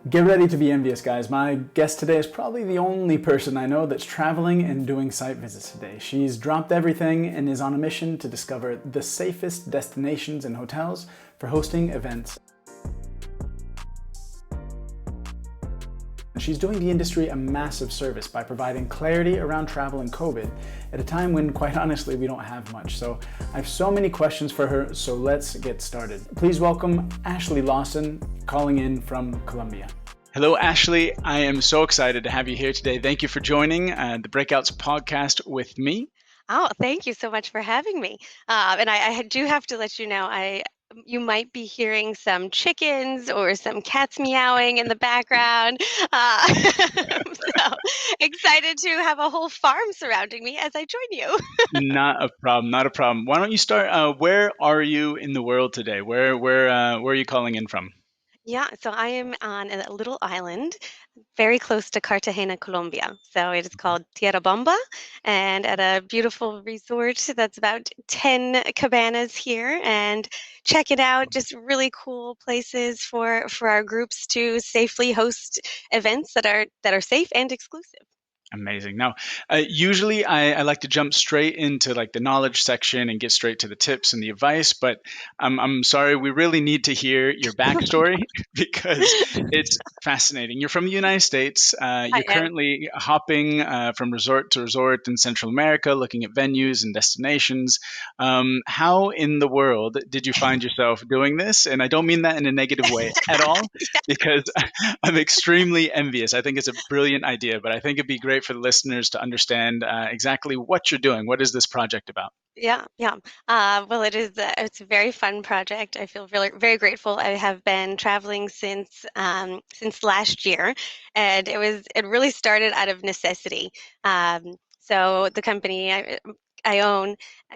Get ready to be envious, guys. My guest today is probably the only person I know that's traveling and doing site visits today. She's dropped everything and is on a mission to discover the safest destinations and hotels for hosting events. She's doing the industry a massive service by providing clarity around travel and COVID at a time when, quite honestly, we don't have much. So I have so many questions for her, so let's get started. Please welcome Ashley Lawson, calling in from Colombia. Hello, Ashley. I am so excited to have you here today. Thank you for joining the Breakouts podcast with me. Oh, thank you so much for having me. And I do have to let you know, you might be hearing some chickens or some cats meowing in the background. So excited to have a whole farm surrounding me as I join you. Not a problem. Not a problem. Why don't you start? Where are you in the world today? Where are you calling in from? Yeah, so I am on a little island very close to Cartagena, Colombia. So it is called Tierra Bamba, and at a beautiful resort that's about 10 cabanas here, and check it out. Just really cool places for our groups to safely host events that are safe and exclusive. Amazing. Now, usually I like to jump straight into like the knowledge section and get straight to the tips and the advice, but I'm sorry, we really need to hear your backstory because it's fascinating. You're from the United States. I You're am. currently hopping from resort to resort in Central America, looking at venues and destinations. How in the world did you find yourself doing this? And I don't mean that in a negative way at all, because I'm extremely envious. I think it's a brilliant idea, but I think it'd be great for the listeners to understand exactly what you're doing. What is this project about? Yeah, yeah. Well, it's a very fun project. I feel really very grateful. I have been traveling since last year, and it really started out of necessity. So the company I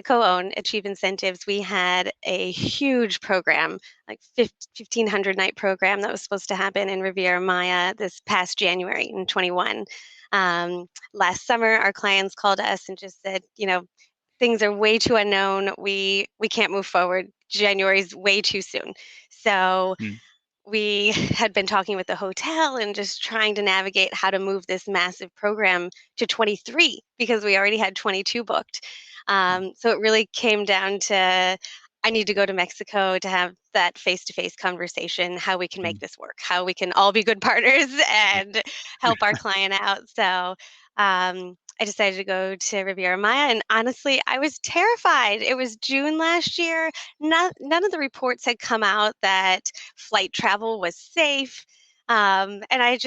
co-own, Achieve Incentives, we had a huge program, like 1,500 night program that was supposed to happen in Riviera Maya this past January in 21. Last summer, our clients called us and just said, things are way too unknown. We can't move forward. January's way too soon. So Mm, we had been talking with the hotel and just trying to navigate how to move this massive program to 23 because we already had 22 booked. So it really came down to I need to go to Mexico to have that face-to-face conversation, how we can make mm, this work, how we can all be good partners yeah. and help our client out. So I decided to go to Riviera Maya, and honestly, I was terrified. It was June last year. None of the reports had come out that flight travel was safe. And I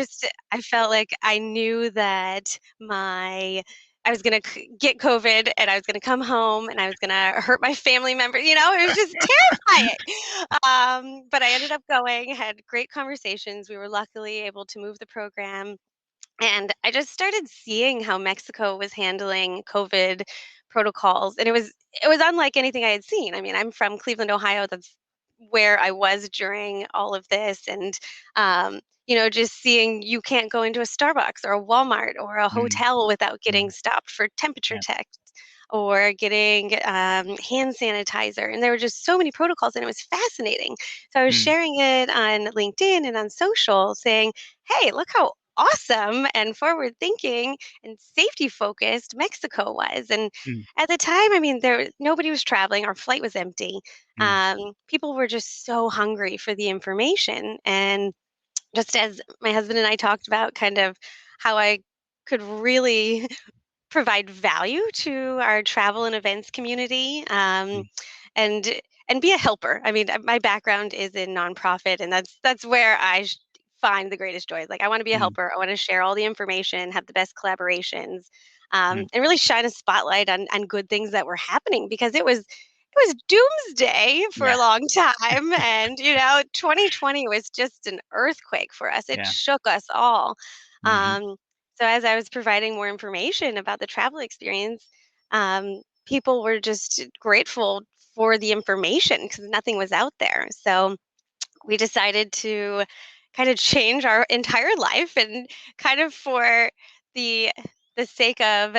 felt like I knew that I was going to get COVID and I was going to come home and I was going to hurt my family member. It was just terrifying. But I ended up going, had great conversations. We were luckily able to move the program, and I just started seeing how Mexico was handling COVID protocols, and it was unlike anything I had seen. I mean, I'm from Cleveland, Ohio. That's where I was during all of this, and just seeing you can't go into a Starbucks or a Walmart or a Mm, hotel without getting mm, stopped for temperature yeah. checks or getting hand sanitizer, and there were just so many protocols, and it was fascinating. So I was Mm, sharing it on LinkedIn and on social, saying, "Hey, look how awesome and forward thinking and safety focused Mexico was." And mm, at the time, I mean, nobody was traveling. Our flight was empty. mm, People were just so hungry for the information. And just as my husband and I talked about, kind of how I could really provide value to our travel and events community, mm, and be a helper. I mean, my background is in nonprofit, and that's where find the greatest joy. Like, I want to be a mm, helper. I want to share all the information, have the best collaborations, mm. and really shine a spotlight on good things that were happening, because it was doomsday for a Yeah. long time, and 2020 was just an earthquake for us. It Yeah. shook us all. Hmm. Um, so as I was providing more information about the travel experience, people were just grateful for the information because nothing was out there. So we decided to kind of change our entire life, and kind of for the sake of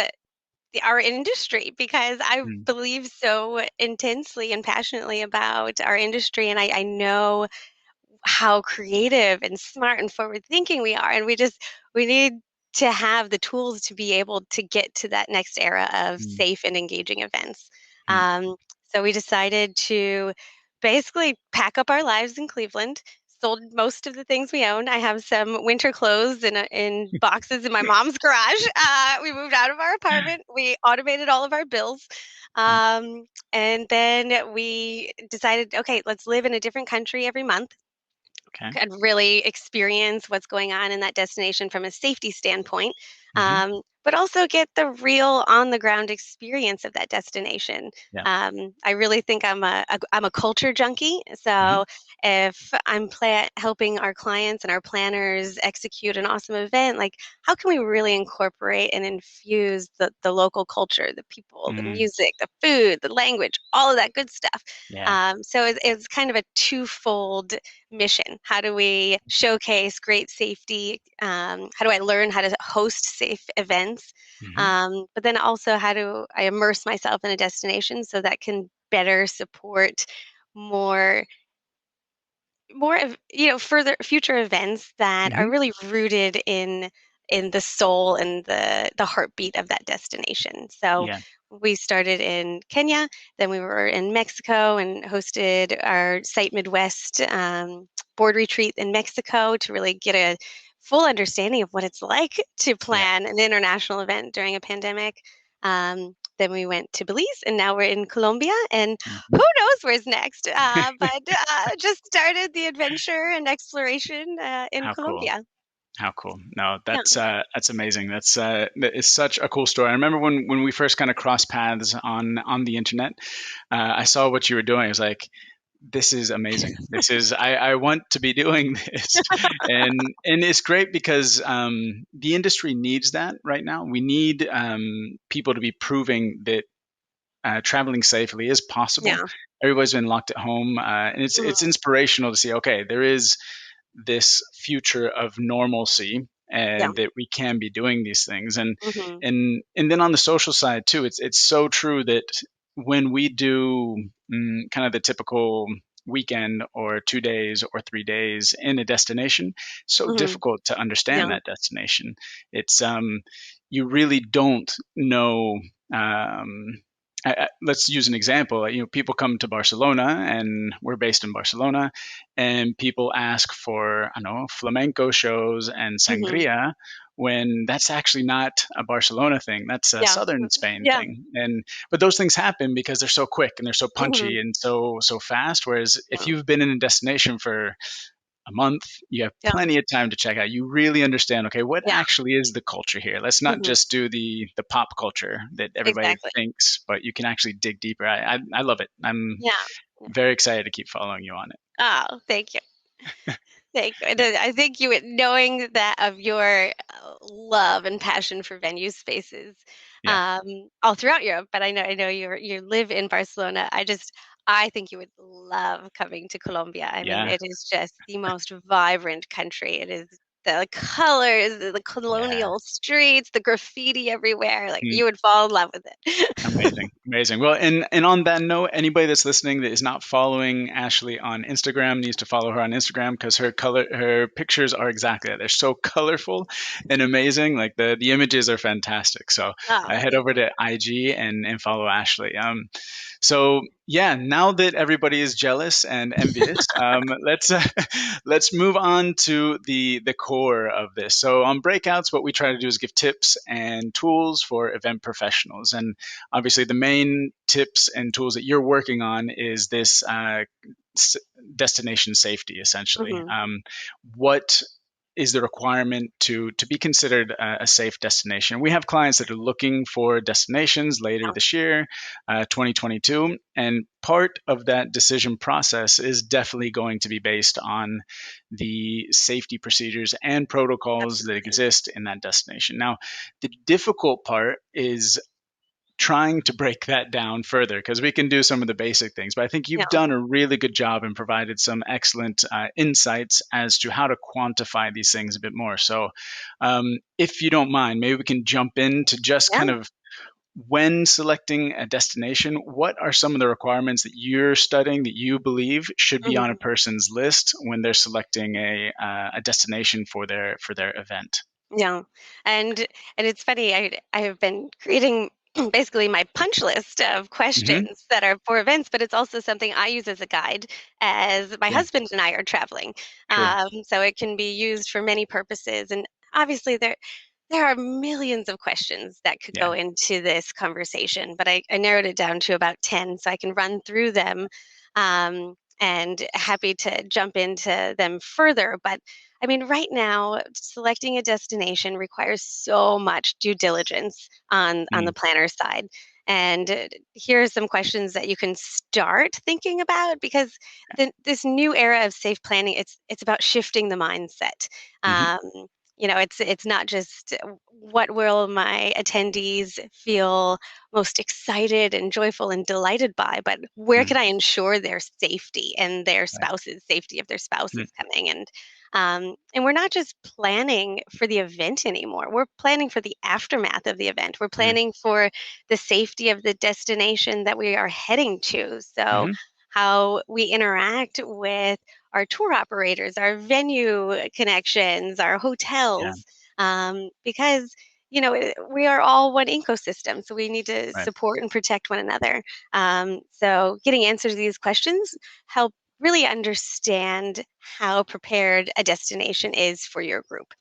our industry, because I Mm, believe so intensely and passionately about our industry, and I know how creative and smart and forward thinking we are. And we need to have the tools to be able to get to that next era of Mm, safe and engaging events. mm. Um, so we decided to basically pack up our lives in Cleveland. Sold most of the things we own. I have some winter clothes in boxes in my mom's garage. We moved out of our apartment. We automated all of our bills. Mm. Um, and then we decided, okay, let's live in a different country every month Okay. and really experience what's going on in that destination from a safety standpoint, Hmm. but also get the real on the ground experience of that destination. Yeah. I really think I'm a culture junkie. Hmm. So if I'm helping our clients and our planners execute an awesome event, like how can we really incorporate and infuse the local culture, the people, the Mm. music, the food, the language, all of that good stuff. Yeah. So it's kind of a twofold mission. How do we showcase great safety? How do I learn how to host safe events? Hmm. But then also, how do I immerse myself in a destination so that can better support more further future events that are Hmm. really rooted in the soul and the heartbeat of that destination. So Yeah. we started in Kenya, then we were in Mexico and hosted our Site Midwest board retreat in Mexico to really get a full understanding of what it's like to Yeah. plan an international event during a pandemic. Then we went to Belize, and now we're in Colombia. And who Mhm. knows where's next? But just started the adventure and exploration in How cool. Colombia. How cool. No, Yeah, that's amazing. That is such a cool story. I remember when we first kind of crossed paths on the internet, I saw what you were doing. I was like, this is amazing. This is I want to be doing this. And it's great because the industry needs that right now. We need people to be proving that traveling safely is possible. yeah, Everybody's been locked at home, and it's mhm, inspirational to see. Okay, there is this future of normalcy, yeah, and that we can be doing these things. And hmm, and then on the social side too, it's so true that when we do kind of the typical weekend or 2 days or 3 days in a destination, so hmm, difficult to understand yeah, that destination. It's you really don't know. Let's use an example. People come to Barcelona, and we're based in Barcelona, and people ask for, I don't know, flamenco shows and hmm, sangria, when that's actually not a Barcelona thing. That's a yeah, southern Spain yeah, thing. And but those things happen because they're so quick and they're so hmm, punchy and so fast. Whereas if yeah, you've been in a destination for a month, you have yeah, plenty of time to check out. You really understand, okay, what yeah, actually is the culture here? Let's not hmm, just do the pop culture that everybody exactly. thinks, but you can actually dig deeper. I love it. I'm Yeah. Yeah. very excited to keep following you on it. Oh, thank you. Thank you. And I think knowing that of your love and passion for venue spaces Yeah, all throughout Europe, but I know you live in Barcelona. I think you would love coming to Colombia. I mean, yeah, it is just the most vibrant country. It is the colors, the yeah. colonial streets, the graffiti everywhere. Like Mm. you would fall in love with it. Amazing, amazing. Well, and on that note, anybody that's listening that is not following Ashley on Instagram needs to follow her on Instagram, because her pictures are exactly that. They're so colorful and amazing. Like the images are fantastic. So Oh, head thank over you. to IG and follow Ashley. So yeah, now that everybody is jealous and envious, let's let's move on to the core of this. So on Breakouts, what we try to do is give tips and tools for event professionals. And obviously, the main tips and tools that you're working on is this destination safety, essentially. Hmm. What is the requirement to be considered a safe destination? We have clients that are looking for destinations later Yeah, this year, 2022, and part of that decision process is definitely going to be based on the safety procedures and protocols that absolutely. exist in that destination. Now, the difficult part is trying to break that down further, because we can do some of the basic things, but I think Yeah, you've done a really good job and provided some excellent insights as to how to quantify these things a bit more. So if you don't mind, maybe we can jump into just yeah, kind of when selecting a destination, what are some of the requirements that you're studying that you believe should be on a Mhm. person's list when they're selecting a destination for their event? Yeah. And it's funny, I have been creating basically my punch list of Hmm. questions that are for events, but it's also something I use as a guide as my Yeah, husband and I are traveling. sure. So it can be used for many purposes. And obviously there are millions of questions that could Yeah. go into this conversation, but I narrowed it down to about 10 so I can run through them, and happy to jump into them further. But I mean, right now, selecting a destination requires so much due diligence on Mm, the planner side. And here are some questions that you can start thinking about because this new era of safe planning, it's about shifting the mindset. hmm. Um, it's not just what will my attendees feel most excited and joyful and delighted by, but where Mm, can I ensure their safety and their right. spouse's safety if their spouse Mm, is coming? And we're not just planning for the event anymore. We're planning for the aftermath of the event. We're mm, planning for the safety of the destination that we are heading to. So, hmm. how we interact with our tour operators, our venue connections, our Yeah, hotels, because we are all one ecosystem, so we need to right. support and protect one another. So, getting answers to these questions help really understand how prepared a destination is for your group.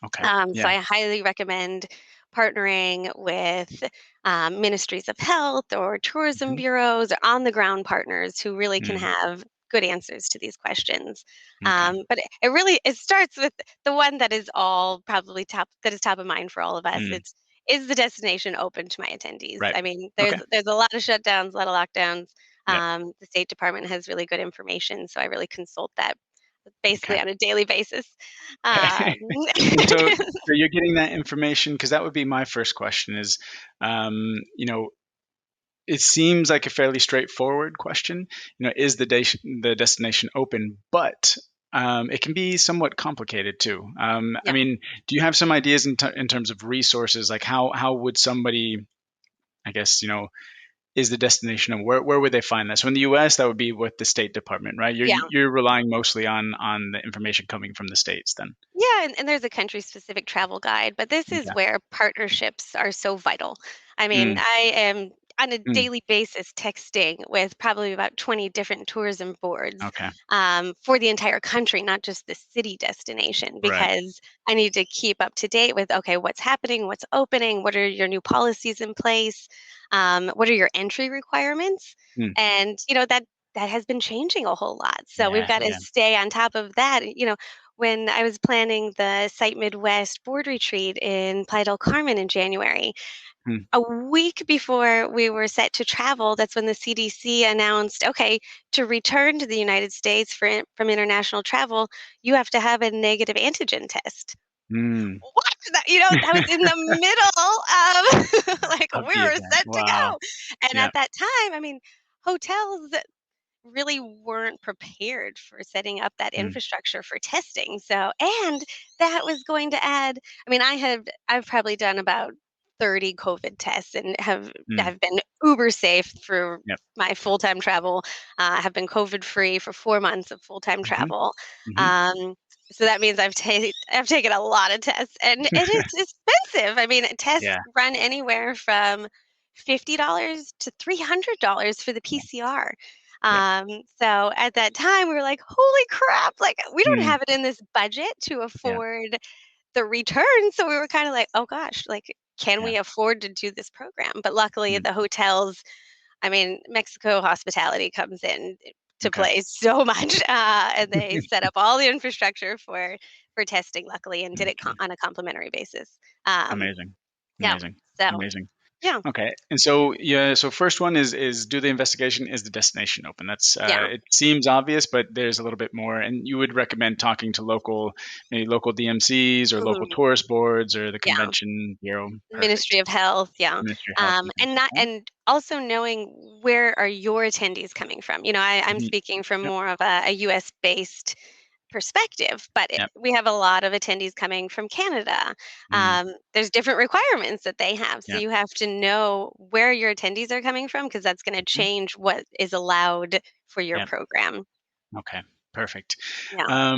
Okay. So Yeah. I highly recommend partnering with ministries of health or tourism Hmm. bureaus or on the ground partners who really can Mm, have good answers to these questions. okay. But it starts with the one that is all probably top of mind for all of us. Mm, It's, is the destination open to my attendees? right. I mean, Okay. there's a lot of shutdowns, a lot of lockdowns. Yep. The State Department has really good information, so I really consult that basically Okay. on a daily basis. Okay. Um, And so you're getting that information because that would be my first question is, you know, it seems like a fairly straightforward question. Is the destination open? But it can be somewhat complicated too. I yeah. mean, do you have some ideas in terms of resources? Like how would somebody, I guess, is the destination and where would they find that? So in the U.S., that would be with the State Department, right? You're Yeah. you're relying mostly on the information coming from the states, then. Yeah, and there's a country specific travel guide, but this is Okay. where partnerships are so vital. I mean, Mm, I am on a mm, daily basis texting with probably about 20 different tourism boards, okay. for the entire country, not just the city destination, Right. because I need to keep up to date with, okay, what's happening, what's opening, what are your new policies in place, what are your entry requirements, Mm, and that has been changing a whole lot. So we've yeah. got to Yeah. stay on top of that. When I was planning the Site Midwest board retreat in Playa del Carmen in January, Mm, a week before we were set to travel, that's when the CDC announced, okay, to return to the United States from international travel, you have to have a negative antigen test. mm. What? That was in the middle of like Of we the were event. set to Wow. go. And Yeah. at that time, I mean, hotels really weren't prepared for setting up that Mm, infrastructure for testing. So, and that was going to add, I mean, I've probably done about 30 COVID tests and mm. have been uber safe for Yep. my full-time travel. Have been COVID free for 4 months of full-time Hmm. travel. Hmm. Um, so that means I've taken a lot of tests, and it is expensive. I mean, tests Yeah. run anywhere from $50 to $300 for the Yeah. PCR. Yep. So at that time, we were like, "Holy crap! Like, we don't Mm, have it in this budget to yeah. afford the return." So we were kind of like, "Oh gosh, like, can Yeah. we afford to do this program?" But luckily, Mm, the hotels, I mean, Mexico hospitality comes in to okay. play so much, and they set up all the infrastructure for testing, luckily, and did it Okay. on a complimentary basis. Um, Amazing. yeah. Amazing. So Amazing. yeah, Okay. And so yeah, so first one is do the investigation, is the destination open? That's yeah. it seems obvious, but there's a little bit more. And you would recommend talking to maybe local DMCs or local Mhm. tourist boards or the Yeah. convention bureau. Ministry Perfect. of Health, yeah. Ministry of Health. Okay. And also knowing where are your attendees coming from. I'm Mhm. speaking from Yep. more of a US based perspective, but Yep. we have a lot of attendees coming from Canada. Mm. There's different requirements that they have, so Yep. you have to know where your attendees are coming from because that's going to Mhm. change what is allowed for your Yep. program. Okay. Perfect. Yeah.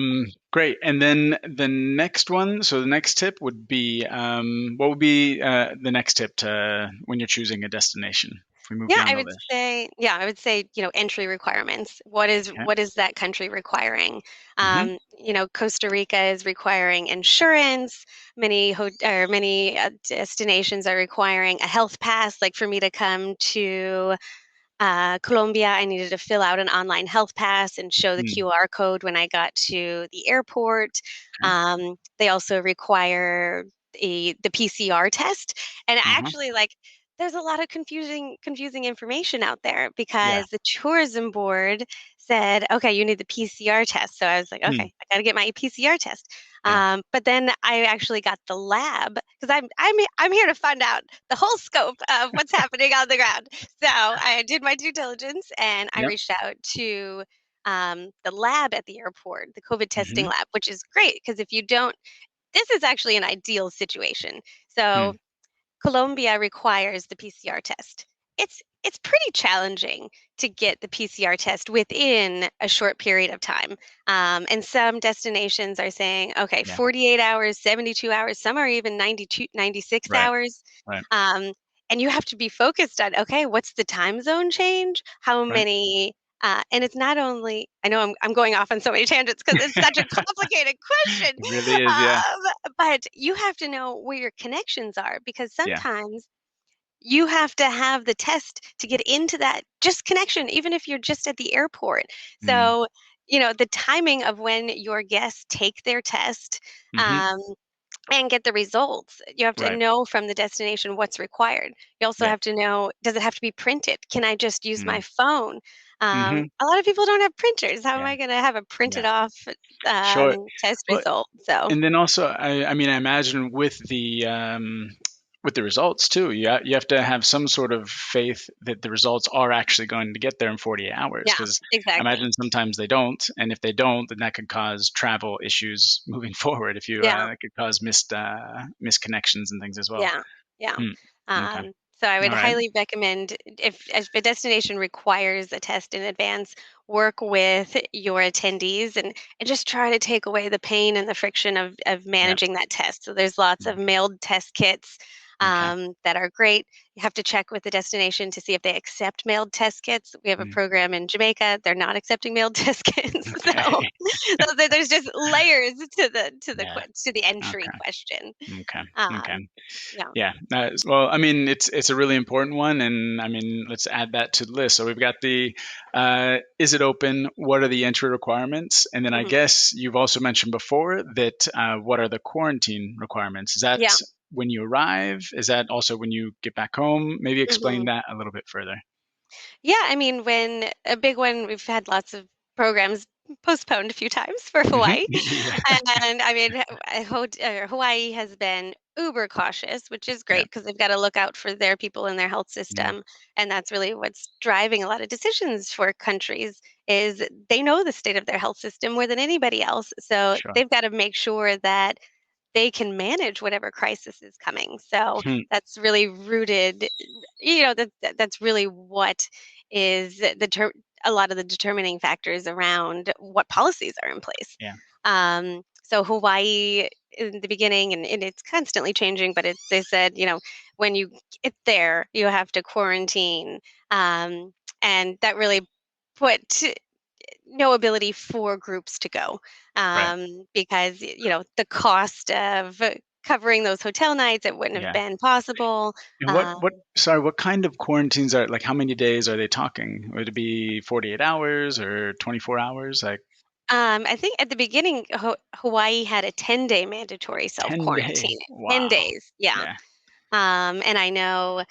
Great. And then the next one. So the next tip would be, what would be the next tip to when you're choosing a destination? If we move Yeah, down I the would list. say, entry requirements. Okay. What is that country requiring? Hmm. Costa Rica is requiring insurance. Many destinations are requiring a health pass. Like for me to come to Colombia, I needed to fill out an online health pass and show the Mm. QR code when I got to the airport. Okay. They also require the PCR test, and Uh-huh. actually, like, there's a lot of confusing information out there Yeah. because the tourism board said, okay, you need the PCR test. So I was like, Mm. okay, I got to get my PCR test. Yeah. But then I actually got the lab because I'm here to find out the whole scope of what's happening on the ground. So I did my due diligence and I Yep. reached out to the lab at the airport, the COVID testing Hmm. lab, which is great because if you don't, this is actually an ideal situation. So Mm. Colombia requires the PCR test. It's pretty challenging to get the PCR test within a short period of time. And some destinations are saying, okay, Yeah. 48 hours, 72 hours, some are even 92, 96 Right. hours. Right. Um, and you have to be focused on, okay, what's the time zone change? How Right. many? And it's not only, I know I'm going off on so many tangents because it's such a complicated question. It really is. Yeah. But you have to know where your connections are because Yeah. sometimes you have to have the test to get into that just connection, even if you're just at the airport. Mm. So, the timing of when your guests take their test Hmm. um, and get the results, you have to Right. know from the destination what's required. You also Yep. have to know, does it have to be printed? Can I just use my Mm. phone? Hmm. A lot of people don't have printers. How am Yeah. I going to have a printed Yeah. off Sure. test Well, result? So, and then also, I mean, I imagine with the results too, you have to have some sort of faith that the results are actually going to get there in 48 hours. yeah, Because I exactly. imagine sometimes they don't, and if they don't, then that could cause travel issues moving forward. If you Yeah. it could cause misconnections and things as well. Yeah, yeah. Hmm. Okay. So I would All right. highly recommend if a destination requires a test in advance, work with your attendees and just try to take away the pain and the friction of Yep. managing that test. So there's lots of Mm. mailed test kits Okay. that are great. You have to check with the destination to see if they accept mailed test kits. We have a Mm. program in Jamaica; they're not accepting mailed test kits. So Okay. there's just layers Yeah. to the entry Okay. question. Okay. Okay. Um, yeah. Yeah. Well, I mean, it's a really important one, and I mean, let's add that to the list. So we've got the is it open? What are the entry requirements? And then I Mhm. guess you've also mentioned before that what are the quarantine requirements? Is that Yeah. when you arrive? Is that also when you get back home? Maybe explain Mhm. that a little bit further. Yeah, I mean, when a big one, we've had lots of programs postponed a few times for Hmm. Hawaii. Yeah. And I mean, Hawaii has been uber cautious, which is Yeah. great because they've got to look out for their people and their health Mm. system. And that's really what's driving a lot of decisions for countries is they know the state of their health system more than anybody else. So Sure. they've got to make sure that they can manage whatever crisis is coming. So Hmm. that's really rooted, that's really what is a lot of the determining factors around what policies are in place. Yeah. So Hawaii in the beginning, and it's constantly changing, but they said, when you get there, you have to quarantine. And that really put no ability for groups to go Right. because the cost of covering those hotel nights it wouldn't have Yeah. been possible. And um, sorry, what kind of quarantines are, like, how many days are they talking? Would it be 48 hours or 24 hours? Like I think at the beginning Hawaii had a 10-day mandatory 10 day? self-quarantine. 10 Wow. days, yeah. Yeah. And I know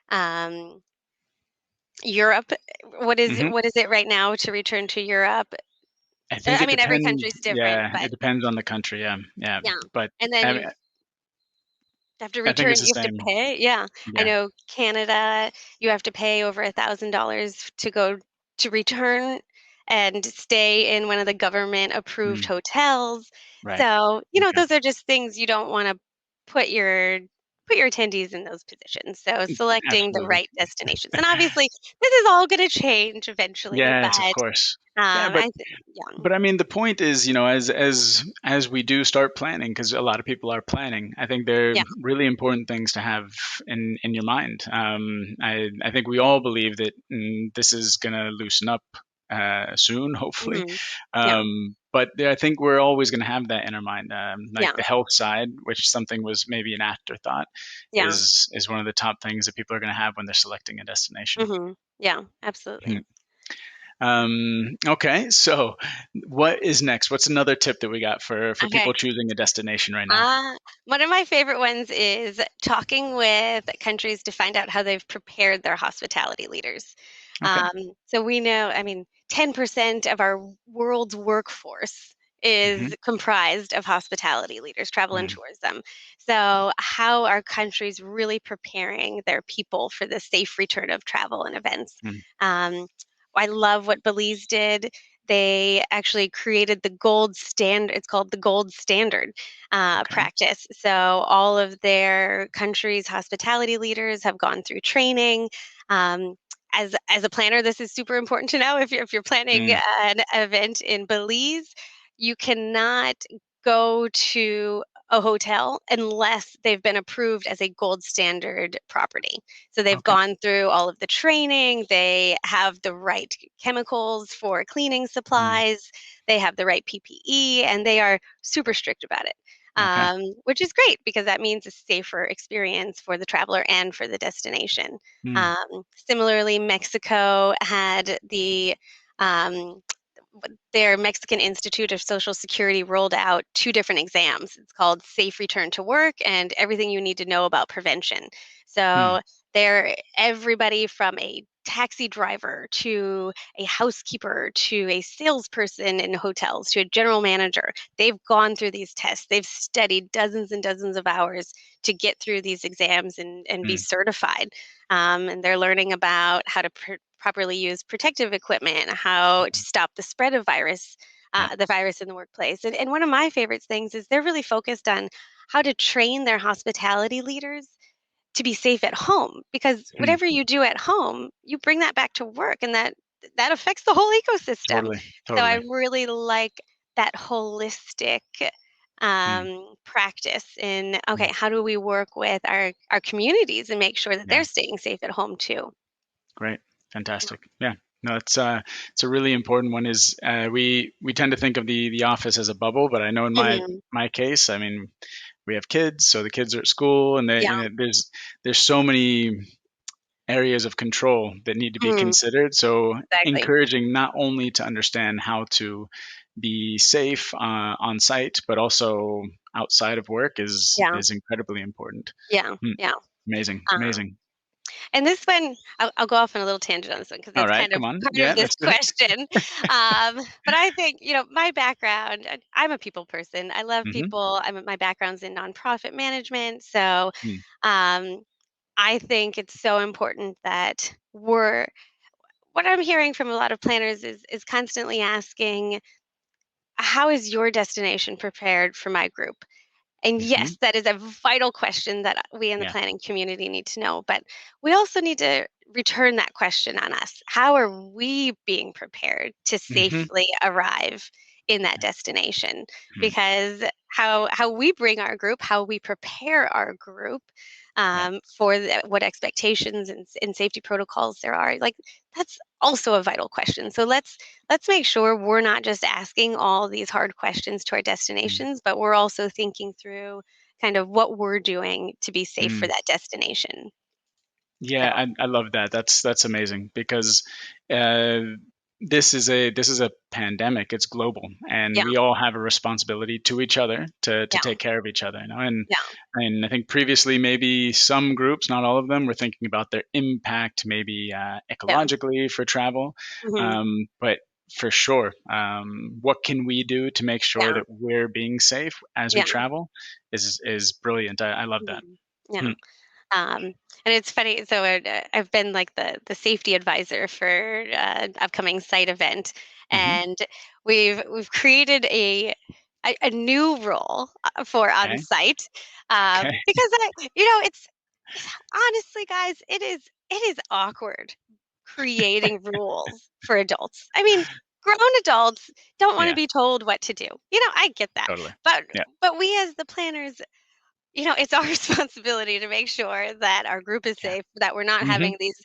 um, Europe, Hmm. what is it right now to return to Europe? I think I it mean, every depends. country is different, Yeah, but it depends on the country. Yeah. Yeah. yeah. But And then I, you mean, have to I think it's return, the you have to same. pay. Yeah. I Yeah. know Canada, you have to pay over $1,000 to go to return. and stay in one of the government approved Mm, hotels. right. So, Okay. those are just things you don't want to put your put your attendees in those positions. So selecting the Absolutely. right destinations. And obviously this is all going to change eventually, Yes, of but course. Yeah, I think yeah. but I mean, the point is, as we do start planning, because a lot of people are planning, I think they're Yeah. really important things to have in your mind. I think we all believe that this is going to loosen up soon, hopefully. Mhm. Yeah. But I think we're always going to have that in our mind, like Yeah. the health side, which something was maybe an afterthought, Yeah. is one of the top things that people are going to have when they're selecting a destination. Yeah, absolutely. Okay, so what is next? What's another tip that we got for Okay. people choosing a destination right now? One of my favorite ones is talking with countries to find out how they've prepared their hospitality leaders. Okay. So we know, I mean, 10% of our world's workforce Hmm. is comprised of hospitality leaders, travel and Mm, tourism. So, how are countries really preparing their people for the safe return of travel and events? mm, Um, I love what Belize did. They actually created the gold standard. It's called the gold standard okay. practice. So all of their countries' hospitality leaders have gone through training. Um, as a planner, this is super important to know. If you're planning Mm, an event in Belize, you cannot go to a hotel unless they've been approved as a gold standard property. So they've okay. gone through all of the training, they have the right chemicals for cleaning Mm, supplies, they have the right PPE, and they are super strict about it. okay. Which is great because that means a safer experience for the traveler and for the destination. Mm, Similarly, Mexico had um, their Mexican Institute of Social Security rolled out two different exams. It's called Safe Return to Work and Everything You Need to Know About Prevention. So mm, they're everybody from a taxi driver to a housekeeper to a salesperson in hotels to a general manager. They've gone through these tests. They've studied dozens and dozens of hours to get through these exams and be mm, certified. And they're learning about how to properly use protective equipment, how to mhm. stop the spread of Yeah. the virus in the workplace. And one of my favorite things is they're really focused on how to train their hospitality leaders to be safe at home because Mm, whatever you do at home, you bring that back to work and that affects the whole ecosystem. totally. So I Totally. really like that holistic Mm, practice in okay, mm, how do we work with our communities and make sure that yeah. they're staying safe at home too? Great. Yeah. Fantastic. Yeah. No, it's a really important one. Is we tend to think of the office as a bubble, but I know in Mhm. my case, I mean, we have kids, so the kids are at school, and Yeah. there's so many areas of control that need to be Mhm. considered. So Exactly. encouraging not only to understand how to be safe on site, but also outside of work Yeah. is incredibly important. Yeah. Hmm. Yeah. Amazing, Um, amazing. and this one, I'll go off on a little tangent on this one because All it's right, kind of come on. part Yeah, of this let's do it. question. But I think, my background, I'm a people person. I love Hmm. people. My background's in nonprofit management. So um, I think it's so important that what I'm hearing from a lot of planners is constantly asking, how is your destination prepared for my group? And Hmm. yes, that is a vital question that we in the Yeah. planning community need to know. But we also need to return that question on us. How are we being prepared to Hmm. safely arrive in that destination? Hmm. Because how we bring our group, how we prepare our group Yeah. for what expectations and safety protocols there are, like that's also a vital question. So let's make sure we're not just asking all these hard questions to our Mm. destinations, but we're also thinking through kind of what we're doing to be safe for Mm. that destination. Yeah, So, I love that. That's amazing because uh, this is a pandemic. It's global, and yeah, we all have a responsibility to each other to yeah, take care of each other. yeah, And I think previously maybe some groups, not all of them, were thinking about their impact, maybe yeah. ecologically for travel, Hmm. but for sure, what can we do to make sure Yeah, that we're being safe as we yeah, travel is brilliant. I love that. hmm, yeah. Hmm. Um, and it's funny. So I've been like the safety advisor for upcoming site event, Hmm. and we've created a new rule for on Okay. site Okay. because it's honestly, guys, it is awkward creating rules for adults. I mean, grown adults don't want to Yeah. be told what to do. I get that. Totally. But Yeah. but we as the planners, it's our responsibility to make sure that our group is Yeah. safe, that we're not Hmm. having these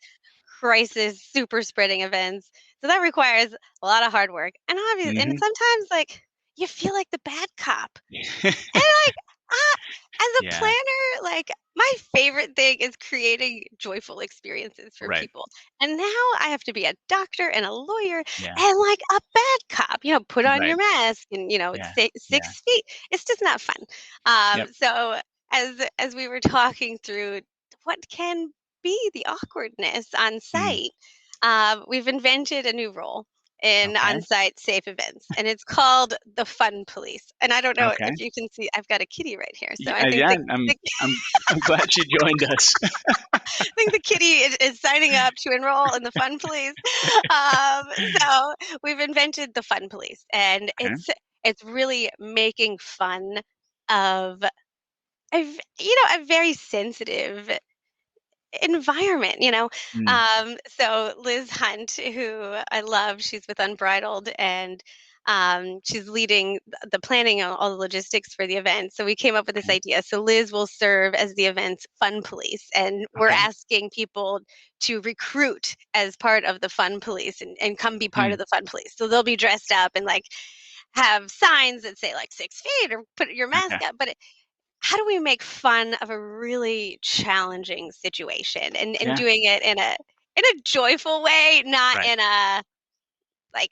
crisis super spreading events. So that requires a lot of hard work. And Hmm. sometimes like you feel like the bad cop. And like, ah, as a Yeah. planner, like my favorite thing is creating joyful experiences for Right. people. And now I have to be a doctor and a lawyer Yeah. and like a bad cop. Put on your Right. mask and Yeah. six, Yeah. 6 feet. It's just not fun. Yep. So as we were talking through what can be the awkwardness on Mm. site, we've invented a new role in Okay. on-site safe events, and it's called the Fun Police. And I don't know Okay. if you can see, I've got a kitty right here, so Yeah. I think Yeah. the I'm glad she joined us. I think the kitty is signing up to enroll in the Fun Police. Um, so we've invented the Fun Police, and Okay. it's really making fun of a very sensitive environment. Mm. So Liz Hunt, who I love, she's with Unbridled, and she's leading the planning on all the logistics for the event. So we came up with this Okay. idea. So Liz will serve as the event's fun police, and we're Okay. asking people to recruit as part of the fun police and come be part Mm. of the fun police. So they'll be dressed up and like have signs that say like 6 feet or put your Okay. mask up, but how do we make fun of a really challenging situation and Yeah. doing it in a joyful way, not Right. in a like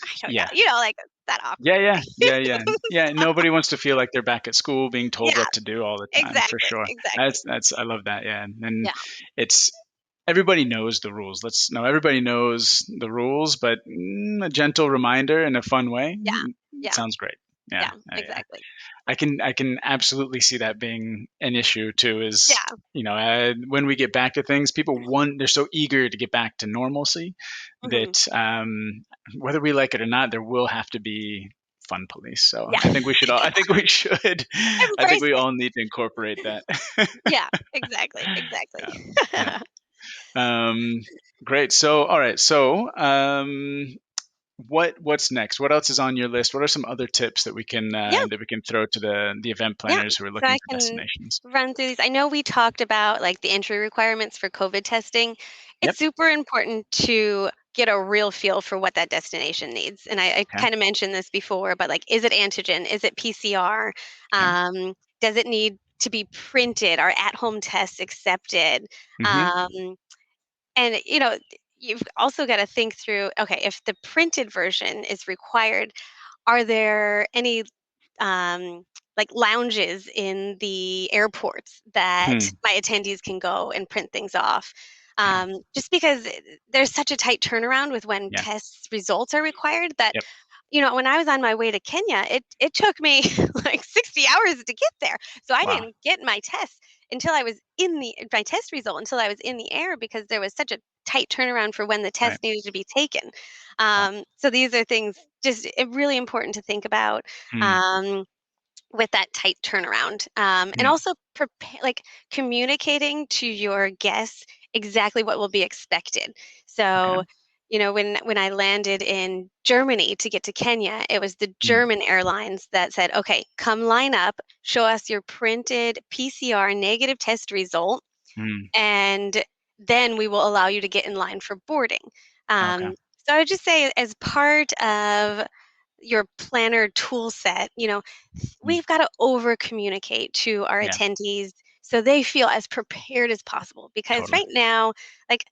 I don't know, Yeah. like that Yeah. awkward Yeah. way. Yeah. Yeah. Yeah. Nobody wants to feel like they're back at school being told Yeah, what to do all the time, for exactly, sure. exactly. That's I love that. Yeah. And Yeah, it's everybody knows the rules. Let's no, everybody knows the rules, but a gentle reminder in a fun way yeah, yeah, sounds great. Yeah. yeah, Yeah. exactly. I can absolutely see that being an issue too. Is Yeah. when we get back to things, people want they're so eager to get back to normalcy Hmm. that whether we like it or not, there will have to be fun police. So Yeah. I think we should all. I think we should. I think Embrace we it. all need to incorporate that. Yeah, exactly, exactly. Yeah. Yeah. Um, Great. So all right. So what's next? What else is on your list? What are some other tips Yeah. that we can throw to the event Yeah, planners who are so looking I for can destinations? run through these. I know we talked about like the entry requirements for COVID testing. Yep. It's super important to get a real feel for what that destination needs. And I Okay. kind of mentioned this before, but like, is it antigen? Is it PCR? Okay. Does it need to be printed? Are at-home tests accepted? Mm-hmm. Um, and you've also got to think through, okay, if the printed version is required, are there any um, like lounges in the airports that Hmm. my attendees can go and print things off? Okay. Just because there's such a tight turnaround with when Yeah. tests results are required that Yep. when I was on my way to Kenya, it took me like 60 hours to get there. So I Wow. didn't get my test until I was in the my test result until I was in the air because there was such a tight turnaround for when the Right. test needed to be taken. Wow. So these are things just really important to think about. Hmm. Um, with that tight turnaround, and Hmm. also prepare like communicating to your guests exactly what will be expected. Okay. So when I landed in Germany to get to Kenya, it was the Hmm. German airlines that said, okay, come line up, show us your printed PCR negative test result, Hmm. and then we will allow you to get in line for boarding. Okay. So I would just say as part of your planner tool set, Hmm. we've got to over communicate to our Yeah. attendees so they feel as prepared as possible because Totally. right now like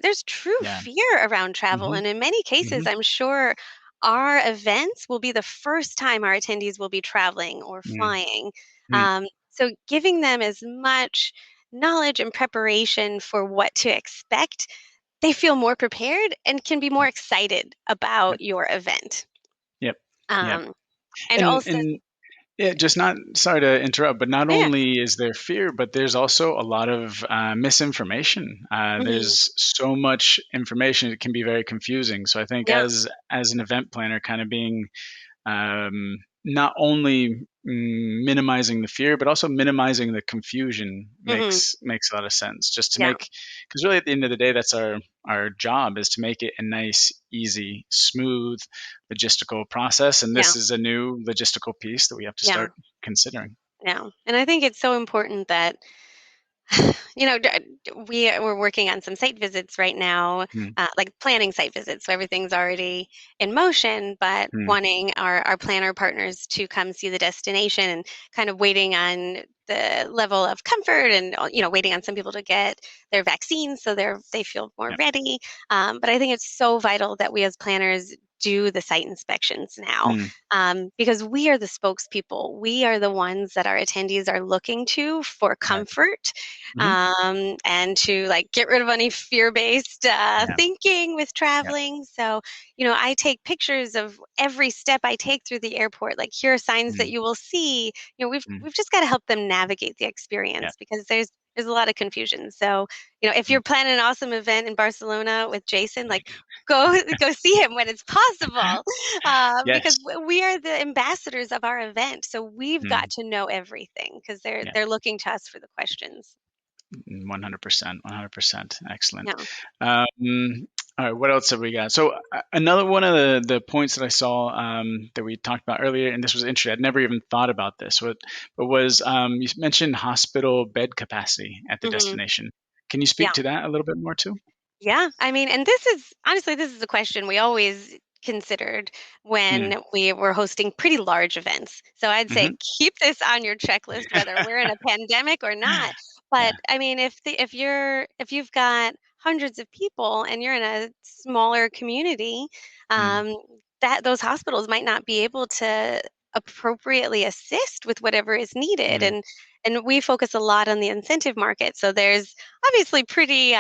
there's true Yeah. fear around travel, Hmm. and in many cases Hmm. I'm sure our events will be the first time our attendees will be traveling or Hmm. flying. Hmm. So giving them as much knowledge and preparation for what to expect, they feel more prepared and can be more excited Yep. about your event. Yep. Yep. um, and And also and Yeah, just not, sorry to interrupt, but not Yeah. only is there fear, but there's also a lot of misinformation. Hmm. There's so much information, it can be very confusing. So I think Yeah. as an event planner, kind of being not only minimizing the fear, but also minimizing the confusion Hmm. makes a lot of sense. Just to Yeah. make, because really at the end of the day, that's our job, is to make it a nice, easy, smooth, logistical process. And Yeah. this is a new logistical piece that we have to Yeah. start considering. Yeah. And I think it's so important that we're working on some site visits right now, Mm, like planning site visits. So everything's already in motion, but mm, wanting our planner partners to come see the destination and kind of waiting on the level of comfort and waiting on some people to get their vaccines so they feel more yeah, ready. But I think it's so vital that we as planners do the site inspections now, mm, because we are the spokespeople. We are the ones that our attendees are looking to for right. comfort, Hmm. and to like get rid of any fear-based Yeah, thinking with yeah, traveling. So, I take pictures of every step I take through the airport. Like, here are signs that mm, you will see. We've mm, we've just got to help them navigate the yeah, experience because there's a lot of confusion. So, if mm, you're planning an awesome event in Barcelona with Jason, like go go see him when it's possible, because yes, we are the ambassadors of our event. So we've got mm, to know everything because they're yeah. they're looking to us for the questions. 100%, 100%. Excellent. Yeah. All right, what else have we got? So another one of the points that I saw that we talked about earlier, and this was interesting. I'd never even thought about this, but was you mentioned hospital bed capacity at the Mhm. destination. Can you speak Yeah. to that a little bit more too? Yeah, I mean, and this is honestly, this is a question we always considered Mm, when we were hosting pretty large events. So I'd say hmm. keep this on your checklist, whether we're in a pandemic or not. Yeah. But I mean, if you've got hundreds of people and you're in a smaller community, Mm, um, that those hospitals might not be able to appropriately assist with whatever is needed. mm, And we focus a lot on the incentive market. So there's obviously pretty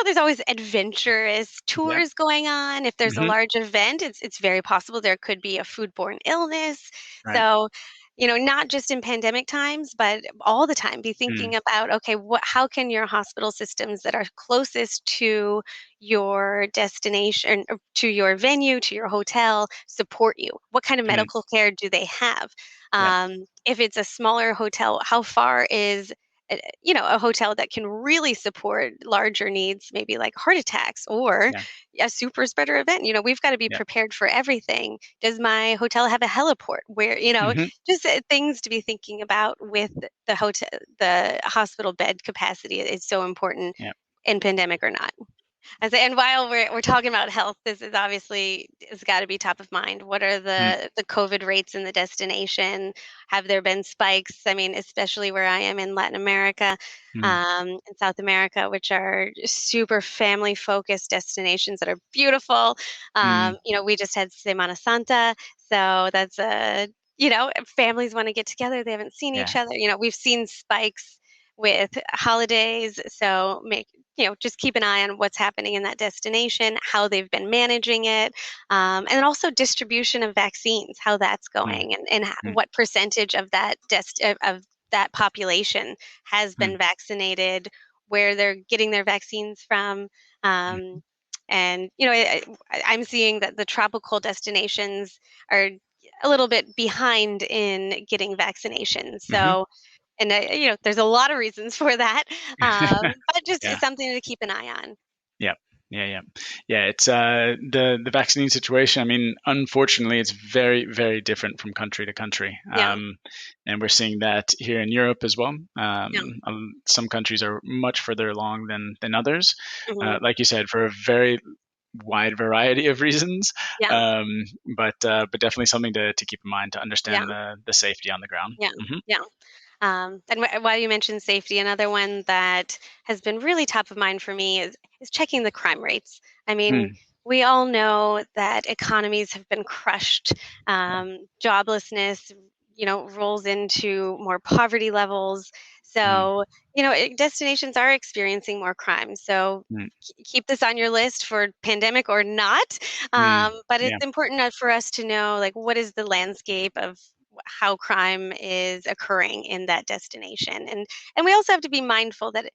there's always adventurous yep. tours going on. If there's a Hmm. large event, it's very possible there could be a foodborne illness. Right. So, not just in pandemic times, but all the time, be Mm, thinking about, okay, how can your hospital systems that are closest to your destination, or to your venue, to your hotel, support you? What kind of mm, medical care do they have? yep. If it's a smaller hotel, how far is a hotel that can really support larger needs, maybe like heart attacks or Yeah. a super spreader event. We've got to be Yep. prepared for everything. Does my hotel have a heliport where, Hmm. just things to be thinking about with the hotel, the hospital bed capacity is so important Yep. in pandemic or not. I say, and while we're talking about health, this is obviously it's got to be top of mind. What are Mm, the COVID rates in the destination? Have there been spikes? I mean, especially where I am in Latin America, mm, and South America, which are super family focused destinations that are beautiful. mm, We just had Semana Santa, so that's families want to get together. They haven't seen yeah. each other. We've seen spikes with holidays, so just keep an eye on what's happening in that destination, how they've been managing it, and then also distribution of vaccines, how that's Mm, going, and mm, what percentage of of that population has mm, been vaccinated, where they're getting their vaccines from. mm, Um, and I'm seeing that the tropical destinations are a little bit behind in getting vaccinations. mhm. So, and there's a lot of reasons for that, but just Yeah. it's something to keep an eye on. Yeah. Yeah, yeah. Yeah, it's the vaccine situation. I mean, unfortunately, it's very, very different from country to country. Yeah, And we're seeing that here in Europe as well. yeah, Some countries are much further along than others. hmm, Like you said, for a very wide variety of reasons. yeah, Um, but definitely something to keep in mind to yeah, understand the safety on the ground. yeah, Hmm. yeah. And while you mentioned safety, another one that has been really top of mind for me is checking the crime rates. I mean, Mm, we all know that economies have been crushed. yeah. Joblessness, rolls into more poverty levels. Mm, So, destinations are experiencing more crime. So mm, keep this on your list for pandemic or not. mm, But yeah. it's important for us to know, like, what is the landscape how crime is occurring in that destination. And we also have to be mindful that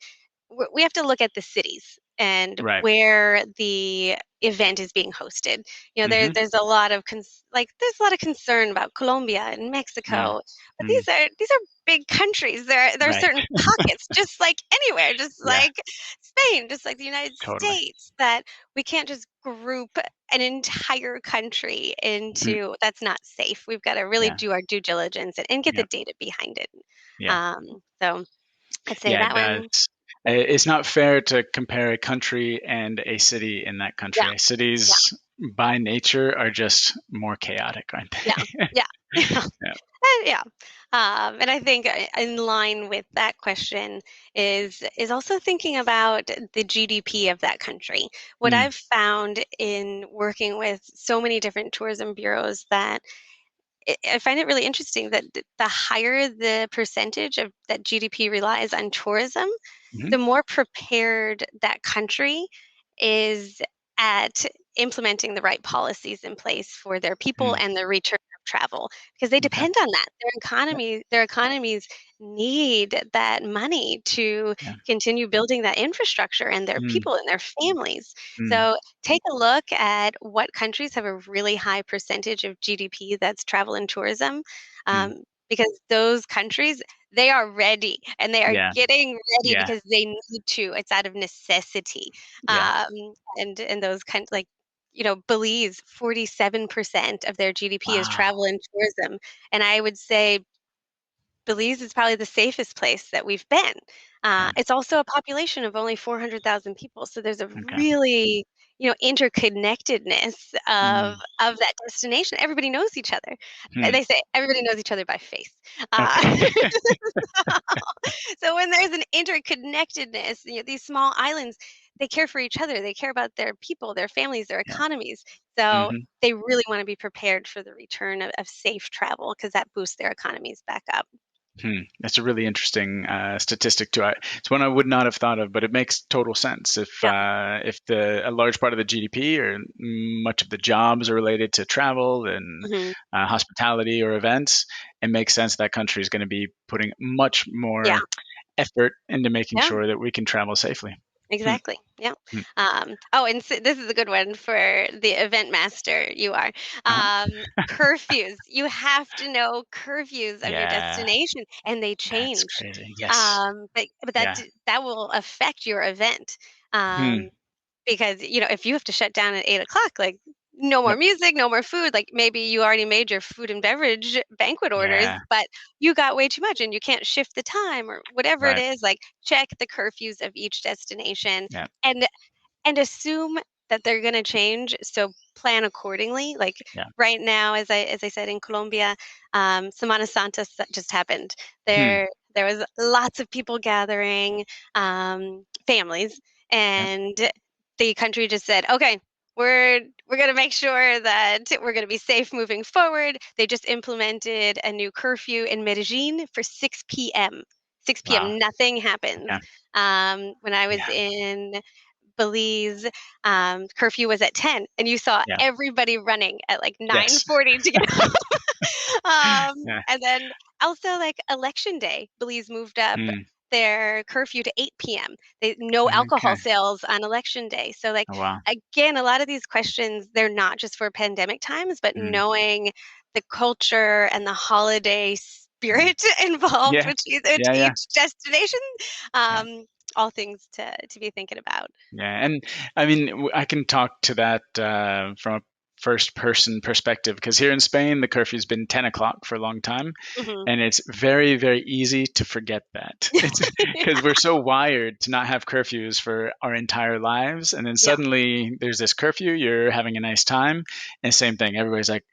we have to look at the cities and Right. where the event is being hosted. Hmm. There's a lot of there's a lot of concern about Colombia and Yeah. Mexico, but Mm. these are big countries. There are Right. certain pockets, just like anywhere, just Yeah. like Spain, just like the United Totally. States, that we can't just group an entire country Mm. into. That's not safe. We've got to really Yeah. do our due diligence and get the Yeah. data behind it. Yeah. So I'd say Yeah. that one. It's not fair to compare a country and a city in that Yeah. country. Yeah. Cities by nature are just more chaotic, aren't Yeah, they? yeah, yeah, Yeah. yeah. And I think in line with that question is also thinking about the GDP of that country. What Mm. I've found in working with so many different tourism bureaus that I find it really interesting that the higher the percentage of that GDP relies on tourism, Hmm. the more prepared that country is at implementing the right policies in place for their people Mm. and the return of travel because they Okay. depend on that. Yeah. Their economies need that money to Yeah. continue building that infrastructure and their Mm. people and their families. Mm. So take a look at what countries have a really high percentage of GDP that's travel and tourism. Mm. Because those countries, they are ready and they are Yeah. getting ready Yeah. because they need to. It's out of necessity. Yeah. Um, and those kind like, Belize, 47% of their GDP is Wow. travel and tourism. And I would say Belize is probably the safest place that we've been. Yeah. It's also a population of only 400,000 people, so there's a Okay. really, interconnectedness of Mm. of that destination. Everybody knows each other. Hmm. They say everybody knows each other by face. Okay. So when there's an interconnectedness, these small islands, they care for each other. They care about their people, their families, their Yeah. economies. So Hmm. they really want to be prepared for the return of safe travel because that boosts their economies back up. Hmm. That's a really interesting statistic too. It's one I would not have thought of, but it makes total sense. Yep. If the a large part of the GDP or much of the jobs are related to travel and Hmm. hospitality or events, it makes sense that country is going to be putting much Yeah. more effort into making Yeah. sure that we can travel safely. Hmm. Exactly. Yeah. Hmm. Oh, and this is a good one for the event master you are. Uh-huh. Curfews. You have to know curfews of your Yeah, destination, and they that's change. crazy. Yes. But Yeah. that will affect your event. Hmm. Because if you have to shut down at 8 o'clock, like no more Yep. music, no more food, like maybe you already made your food and beverage banquet orders, Yeah. but you got way too much and you can't shift the time or whatever it Right. is. Like check the curfews of each destination Yeah. and assume that they're going to change, so plan accordingly. Like Yeah. right now, as I said, in Colombia, Semana Santa just happened. Hmm. There was lots of people gathering, families, Yep. and the country just said, okay, we're going to make sure that we're going to be safe moving forward. They just implemented a new curfew in Medellin for 6 p.m. 6 Wow. p.m. Nothing happens. Okay. When I was Yeah. in Belize, curfew was at 10, and you saw Yeah. everybody running at like Yes. 9:40 to get Yeah. and then also like election day, Belize moved up Hmm. their curfew to 8 p.m. No alcohol Okay. sales on election day. So like Oh, wow. again, a lot of these questions, they're not just for pandemic times, but Hmm. knowing the culture and the holiday Hmm. spirit involved Yeah. with Yeah. Yeah. each destination. Yeah. Um, all things to be thinking about. Yeah. And I mean, I can talk to that from a first person perspective because here in Spain, the curfew's been 10 o'clock for a long time. Hmm. And it's very, very easy to forget that. It's because we're so wired to not have curfews for our entire lives. And then Yeah, suddenly there's this curfew, you're having a nice time. And same thing, everybody's like,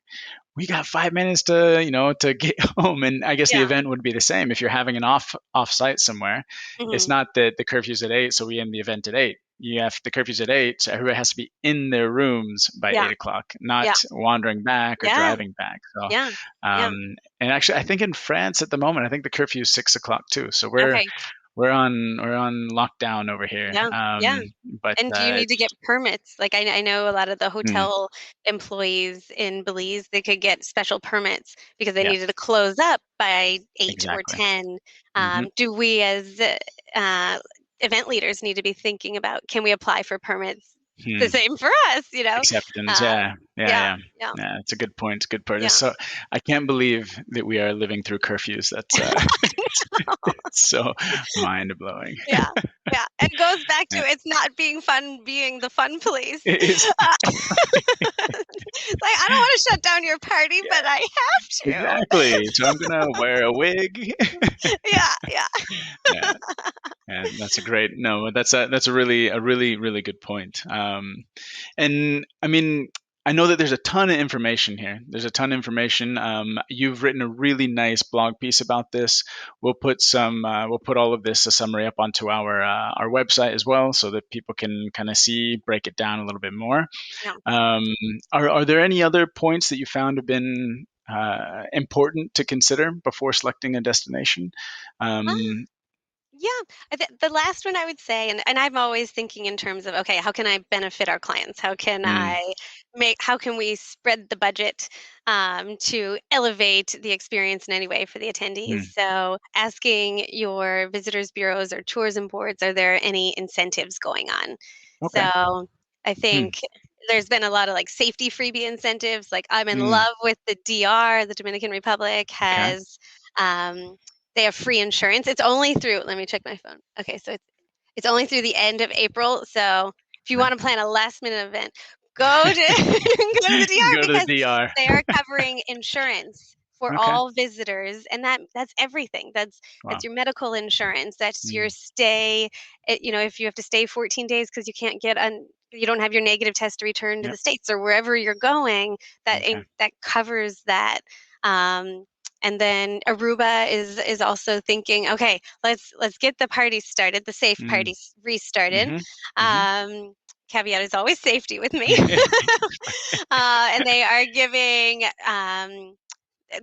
we got 5 minutes to get home. And I guess the yeah. event would be the same if you're having an off site somewhere. It's Hmm. not that the curfew's at 8, so we end the event at 8. You have the curfew's at 8, so everybody has to be in their rooms by Yeah, 8 o'clock, yeah, not wandering back or yeah, driving back. So yeah, yeah. and actually, I think in France at the moment, I think the curfew is 6 o'clock too. So we're Okay. we're on lockdown over here. Yeah, yeah. But And do you need to it's get permits? Like I know a lot of the mm, hotel employees in Belize, they could get special permits because they yeah, needed to close up by 8 or exactly. 10. Hmm. Do we as uh, event leaders need to be thinking about can we apply for permits the Hmm. same for us, you know? Acceptance. Um, Yeah, yeah, yeah, yeah. yeah, Yeah, it's a good point. It's a good point. yeah. So I can't believe that we are living through curfews. That's it's so mind blowing. Yeah, yeah. It goes back to Yeah, it's not being fun being the fun police. it is. Like, I don't want to shut down your party, Yeah, but I have to. exactly. So I'm gonna wear a wig. Yeah, yeah. Yeah. And that's a great no. That's a really good point. And I mean, I know that there's a ton of information here. There's a ton of information. You've written a really nice blog piece about this. We'll put all of this a summary up onto our website as well, so that people can kind of break it down a little bit more. Yeah. Um, are there any other points that you found have been important to consider before selecting a destination? Um, Yeah, the last one I would say, and I'm always thinking in terms of, okay, how can I benefit our clients? mm, How can we spread the budget to elevate the experience in any way for the attendees? mm, So asking your visitors bureaus or tourism boards, are there any incentives going on? okay. So I Mm, think there's been a lot of like safety freebie incentives. Like I'm in mm, love with the DR, the Dominican Republic okay. has um, they have free insurance. It's only through, let me check my phone. Okay, so it's only through the end of April. So if you Okay. want to plan a last minute event, go to go to the DR Go to the because DR. they are covering insurance for Okay. all visitors, and that's everything. That's Wow. your medical insurance. That's your Mm, stay. If you have to stay 14 days because you don't have your negative test to return to yep. the states or wherever you're going, Okay. that covers that. Um, and then Aruba is also thinking, okay, let's get the party started, the safe Mm, parties restarted. mhm, mhm. Um, Caveat is always safety with me. And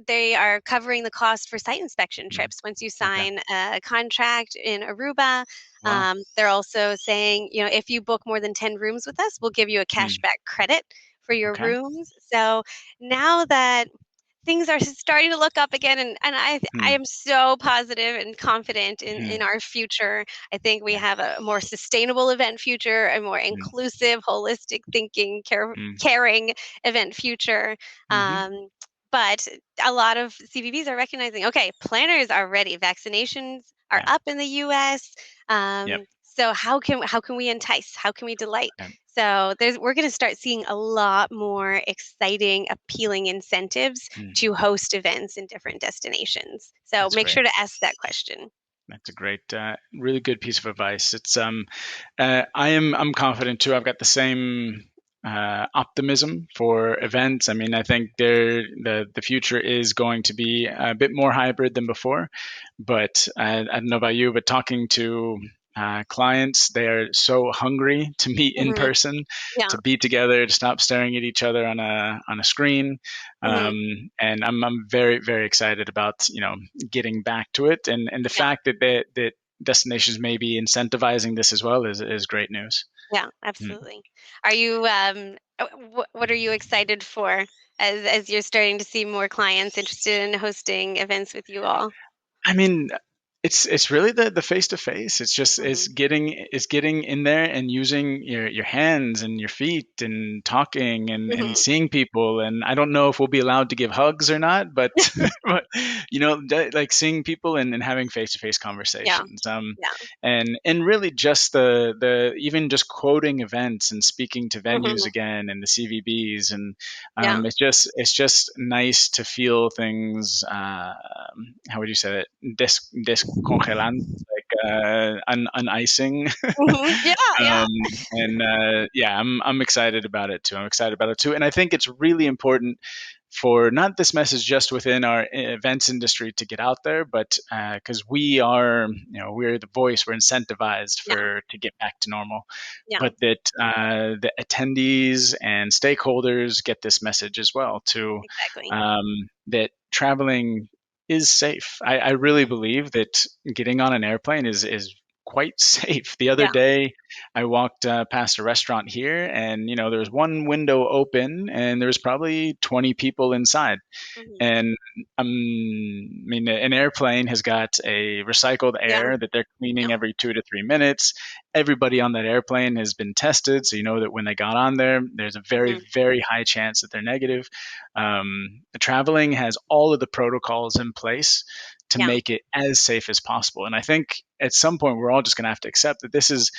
they are covering the cost for site inspection Mm, trips once you okay. sign a contract in Aruba. Wow. They're also saying, if you book more than 10 rooms with us, we'll give you a Mm, cashback credit for your okay. rooms. So now that things are starting to look up again, and I Mm, am so positive and confident in mm, our future. I think we yeah. have a more sustainable event future, a more Mm, inclusive, holistic thinking, mm, caring event future. mhm. um, but a lot of CVBs are recognizing, okay, planners are ready, vaccinations are Yeah. up in the US. Yep. So how can we entice, how can we delight? Okay. So we're going to start seeing a lot more exciting, appealing incentives Mm, to host events in different destinations. So that's make great. sure to ask that question. That's a great, really good piece of advice. I'm confident too. I've got the same optimism for events. I mean, I think the future is going to be a bit more hybrid than before. But I don't know about you, but talking to clients, they are so hungry to meet in Hmm. person, Yeah. to be together, to stop staring at each other on a screen. Hmm. And I'm very very excited about getting back to it, and the Yeah. fact that destinations may be incentivizing this as well is great news. Yeah. Mm. Absolutely. Are you? What are you excited for as you're starting to see more clients interested in hosting events with you all? I mean, it's really the face to face. It's just Hmm. it's getting in there and using your hands and your feet and talking and Hmm. seeing people. And I don't know if we'll be allowed to give hugs or not, but but like seeing people and having face to face Yeah. conversations. Yeah. And really just the even just quoting events and speaking to venues Hmm. again and the CVBs, and Yeah. it's just nice to feel things. How would you say it? Descongelando, like unicing. Yeah. Yeah. And yeah, I'm excited about it too. I'm excited about it too, and I think it's really important for not this message just within our events industry to get out there, but because we're the voice, we're incentivized Yeah. for to get back to normal, Yeah. but that the attendees and stakeholders get this message as well, to Exactly. that traveling. is safe. I really believe that getting on an airplane is quite safe. The other Yeah. day, I walked past a restaurant here, and there was one window open, and there was probably 20 people inside. Hmm. And I mean, an airplane has got a recycled Yeah. air that they're Yeah. cleaning every 2 to 3 minutes. Everybody on that airplane has been tested, so you know that when they got on there, there's a very, Hmm. very high chance that they're negative. Traveling has all of the protocols in place to Yeah. make it as safe as possible. And I think at some point we're all just going to have to accept that this is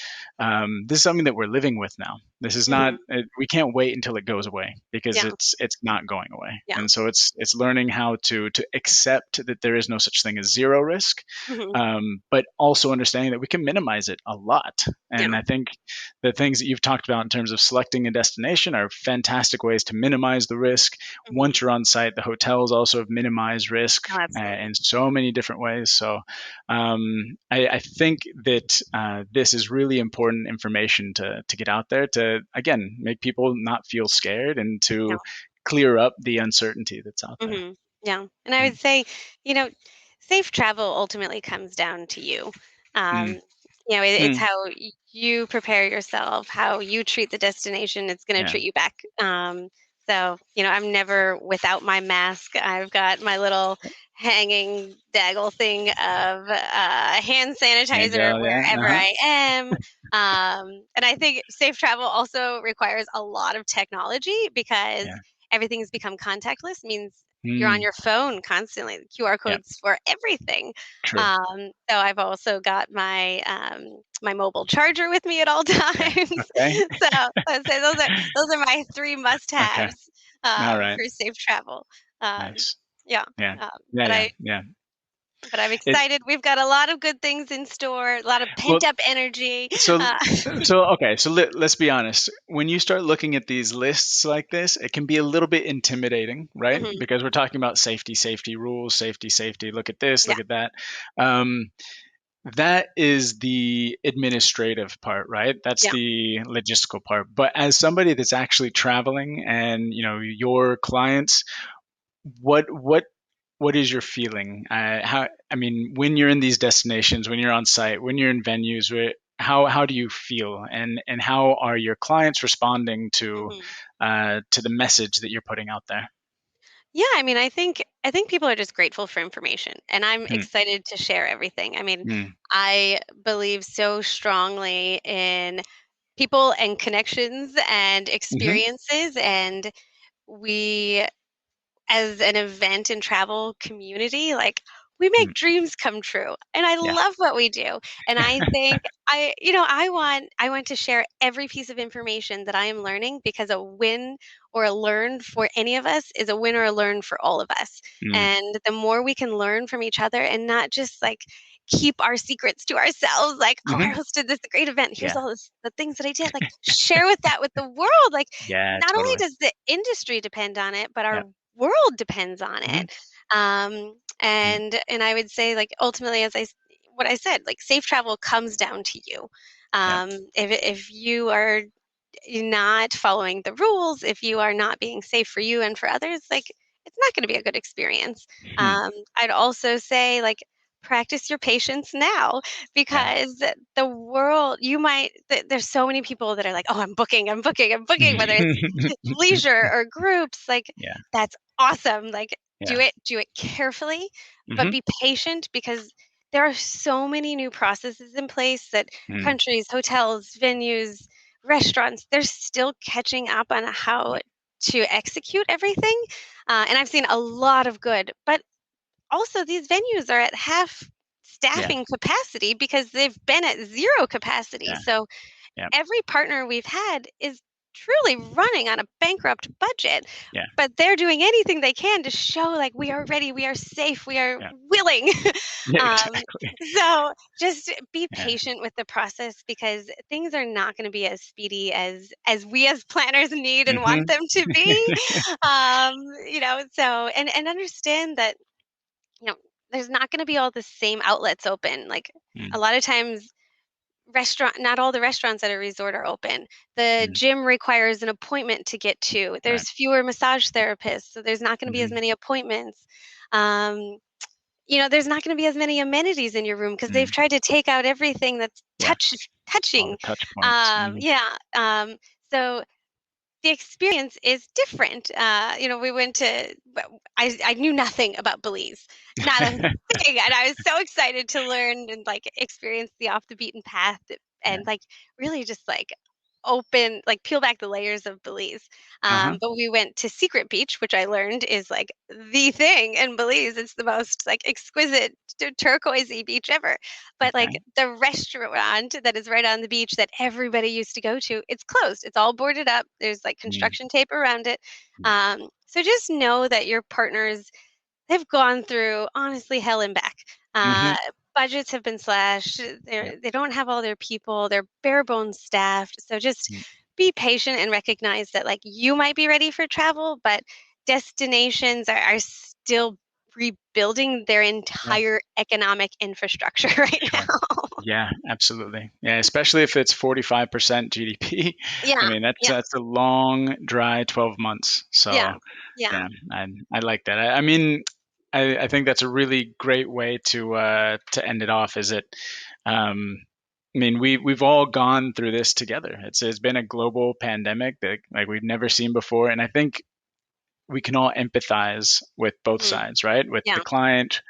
something that we're living with now. This is not. Hmm. We can't wait until it goes away because Yeah. it's not going away. Yeah. And so it's learning how to accept that there is no such thing as zero risk, Hmm. but also understanding that we can minimize it a lot. Yeah. And I think the things that you've talked about in terms of selecting a destination are fantastic ways to minimize the risk. Hmm. Once you're on site, the hotels also have minimized risk Oh, in absolutely. so many different ways. So I think that this is really important information to get out there to, again, make people not feel scared and Yeah. to clear up the uncertainty that's out there. Hmm. Yeah. And I Mm, would say, you know, safe travel ultimately comes down to you. mm, Um, it's mm, how you prepare yourself, how you treat the destination, it's going to yeah, treat you back. So, I'm never without my mask. I've got my little hanging daggle thing of hand there you sanitizer go. Yeah, wherever uh-huh. I am. And I think safe travel also requires a lot of technology because Yeah, everything's become contactless, means you're on mm, your phone constantly, the QR yeah, codes for everything. true. So I've also got my mobile charger with me at all Yeah, times. okay, So I'd say those are my three okay, must-haves all right, for safe travel. Um, nice. yeah, Yeah, um, yeah, but yeah, I yeah. but I'm It excited. We've got a lot of good things in store, a lot of well, pent-up energy. so Uh, okay, so let's be honest. When you start looking at these lists like this, it can be a little bit intimidating, right? mhm, Because we're talking about safety, safety rules, safety, safety. Look at this, yeah, look at that. Um, that is the administrative part, right? That's yeah. the logistical part. But as somebody that's actually traveling and your clients, what what is your feeling? How I mean, when you're in these destinations, when you're on site, when you're in venues, how do you feel, and how are your clients responding Mhm. to the message that you're putting out there? Yeah, I think people are just grateful for information, and I'm Hmm, excited to share everything. I mean, hmm, I believe so strongly in people and connections and hmm, experiences, and we as an event and travel community, like, we hmm, make dreams come true. And I yeah, love what we do. And I think I want to share every piece of information that I am learning, because a win or a learn for any of us is a win or a learn for all of us. mm, And the more we can learn from each other and not just like keep our secrets to ourselves, like, oh, I hmm, hosted this great event, here's yeah, all the things that I did, like, share with that with the world. Like, yeah, not only totally, does the industry depend on it, but yeah, our world depends on hmm, it. mm, And I would say, like, ultimately, what I said, like, safe travel comes down to you. yeah, If you are not following the rules, if you are not being safe for you and for others, like, it's not going to be a good experience. hmm, I'd also say, like, practice your patience now, yeah, because the world, there's so many people that are like, oh, I'm booking, whether it's leisure or groups, like, yeah, that's awesome. Like, yeah, do it carefully, but hmm, be patient, because there are so many new processes in place that mm, countries, hotels, venues, restaurants, they're still catching up on how yeah, to execute everything. And I've seen a lot of good, but also these venues are at half yeah, staffing capacity because they've been at zero capacity. yeah, So yeah, every partner we've had is truly running on a bankrupt budget, yeah, but they're doing anything they can to show, like, we are ready, we are safe, we are yeah, willing. yeah, um, exactly, so just be yeah, patient with the process, because things are not going to be as speedy as we as planners need and want hmm, them to be. um, so and understand that, you know there's not going to be all the same outlets open. Like, a mm, lot of times, not all the restaurants at a resort are open. The mm, gym requires an appointment to get to. right, There's fewer massage therapists, so there's not going to be as hmm, many appointments. Um, there's not going to be as many amenities in your room because they've Mm, tried to take out everything that's yeah, all touching. the touch points. Yeah. So the experience is different. We went to, I knew nothing about Belize, not a thing. And I was so excited to learn and like experience the off the beaten path Yeah. and like really just like like peel back the layers of Belize. Uh-huh. But we went to Secret Beach, which I learned is like the thing in Belize. It's the most like exquisite turquoisey beach ever. But like Okay. the restaurant that is right on the beach that everybody used to go to, it's closed. It's all boarded up. There's like Mm, construction tape around it. mm, So just know that your partners, they've gone through honestly hell and back. Uh, mhm. Budgets have been slashed. Yep. They don't have all their people. They're bare bones staffed. So just Mm, be patient and recognize that like you might be ready for travel, but destinations are still rebuilding their yeah. entire economic infrastructure right Sure. now. Yeah, absolutely. Yeah, especially if it's 45% GDP. I Yeah, mean, that's yeah, that's a long, dry 12 months. yeah, So, yeah. yeah, I like that. I mean, I think that's a really great way to end it off. Is it? Um, I mean, we've all gone through this together. It's been a global pandemic that like we've never seen before, and I think we can all empathize with both Hmm. sides, right? With the Yeah, client,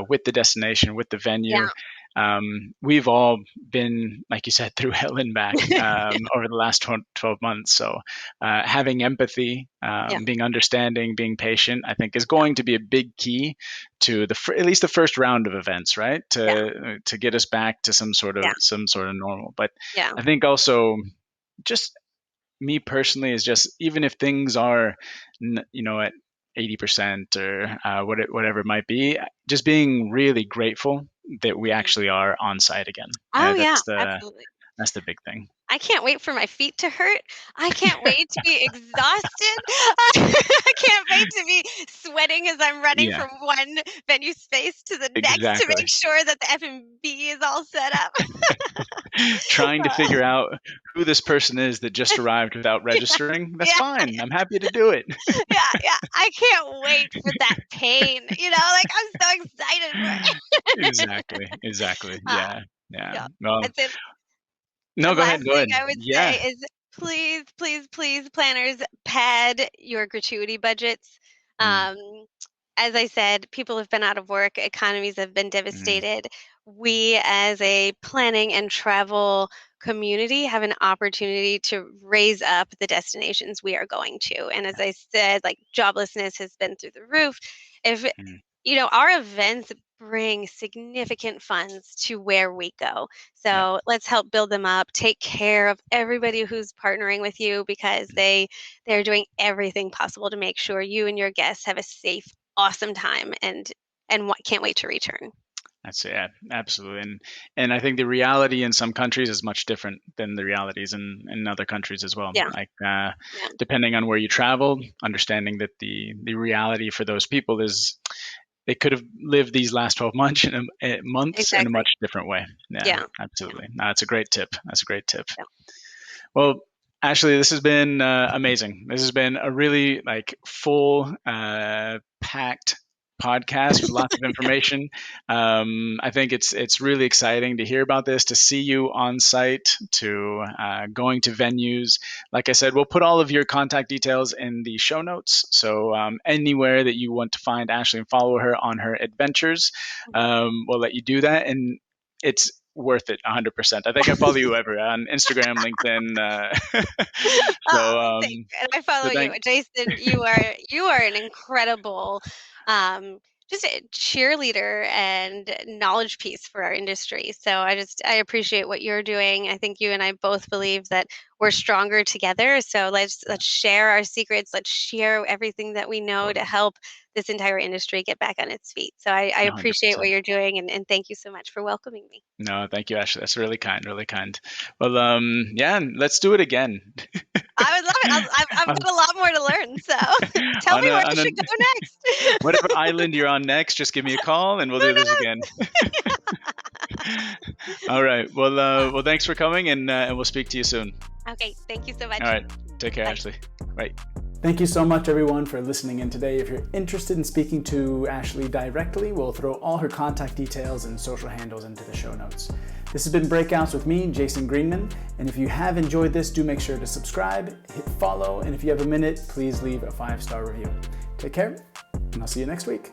with the destination, with the venue. yeah. We've all been, like you said, through hell and back over the last 12 months. So having empathy, Yeah, being understanding, being patient, I think is yeah, going to be a big key to at least the first round of events, right? yeah, To get us back to yeah, some sort of normal. But yeah. I think also just me personally is just even if things are at 80% or whatever it might be, just being really grateful that we Mhm. actually are on site again. Oh yeah, absolutely. That's the big thing. I can't wait for my feet to hurt. I can't wait to be exhausted. I can't wait to be sweating as I'm running Yeah, from one venue space to the next to exactly. make sure that the F&B is all set up. Trying to Uh, figure out who this person is that just arrived without yeah, registering, that's yeah, fine, I'm happy to do it. yeah, yeah. I can't wait for that pain. Like I'm so excited for it. Exactly, Uh, yeah, yeah. yeah. Well, I'd say no, go ahead, last go thing ahead. I would Yeah. say is please, please, please, planners, pad your gratuity budgets. Mm, Um, as I said, people have been out of work, economies have been mm, devastated. We, as a planning and travel community, have an opportunity to raise up the destinations we are going to. And as I said, like joblessness has been through the roof. If mm, our events bring significant funds to where we go. yeah. So let's help build them up. Take care of everybody who's partnering with you because they're doing everything possible to make sure you and your guests have a safe, awesome time and can't wait to return. That's it. Yeah, absolutely. And I think the reality in some countries is much different than the realities in other countries as well. Yeah, Like yeah, depending on where you travel, understanding that the reality for those people is they could have lived these last 12 months in a exactly. much different way. Yeah, Yeah, yeah, absolutely. No, that's a great tip. That's a great tip. yeah. Well, Ashley, this has been amazing. This has been a really like full, packed podcast with lots of information. I think it's really exciting to hear about this, to see you on site, to going to venues. Like I said, we'll put all of your contact details in the show notes. So anywhere that you want to find Ashley and follow her on her adventures, we'll let you do that. And it's worth it 100%. I think I follow you ever on Instagram, LinkedIn. Oh, So, thank you. And I follow so you. thank, Jason, you are an incredible um just a cheerleader and knowledge piece for our industry. So I appreciate what you're doing. I think you and I both believe that we're stronger together. So let's share our secrets. Let's share everything that we know to totally, help this entire industry get back on its feet. So I appreciate what 100%. you're doing and thank you so much for welcoming me. No, thank you, Ashley. That's really kind, really kind. Well, yeah, let's do it again. I would love it. I've on, got a lot more to learn. So tell on me where I a should go next. whatever island you're on next, just give me a call and we'll Who do this knows? again. All right. Well, thanks for coming, and we'll speak to you soon. Okay, thank you so All much. right. Take care, Bye. Ashley. Bye. Thank you so much, everyone, for listening in today. If you're interested in speaking to Ashley directly, we'll throw all her contact details and social handles into the show notes. This has been Breakouts with me, Jason Greenman, and if you have enjoyed this, do make sure to subscribe, hit follow, and if you have a minute, please leave a 5-star review. Take care, and I'll see you next week.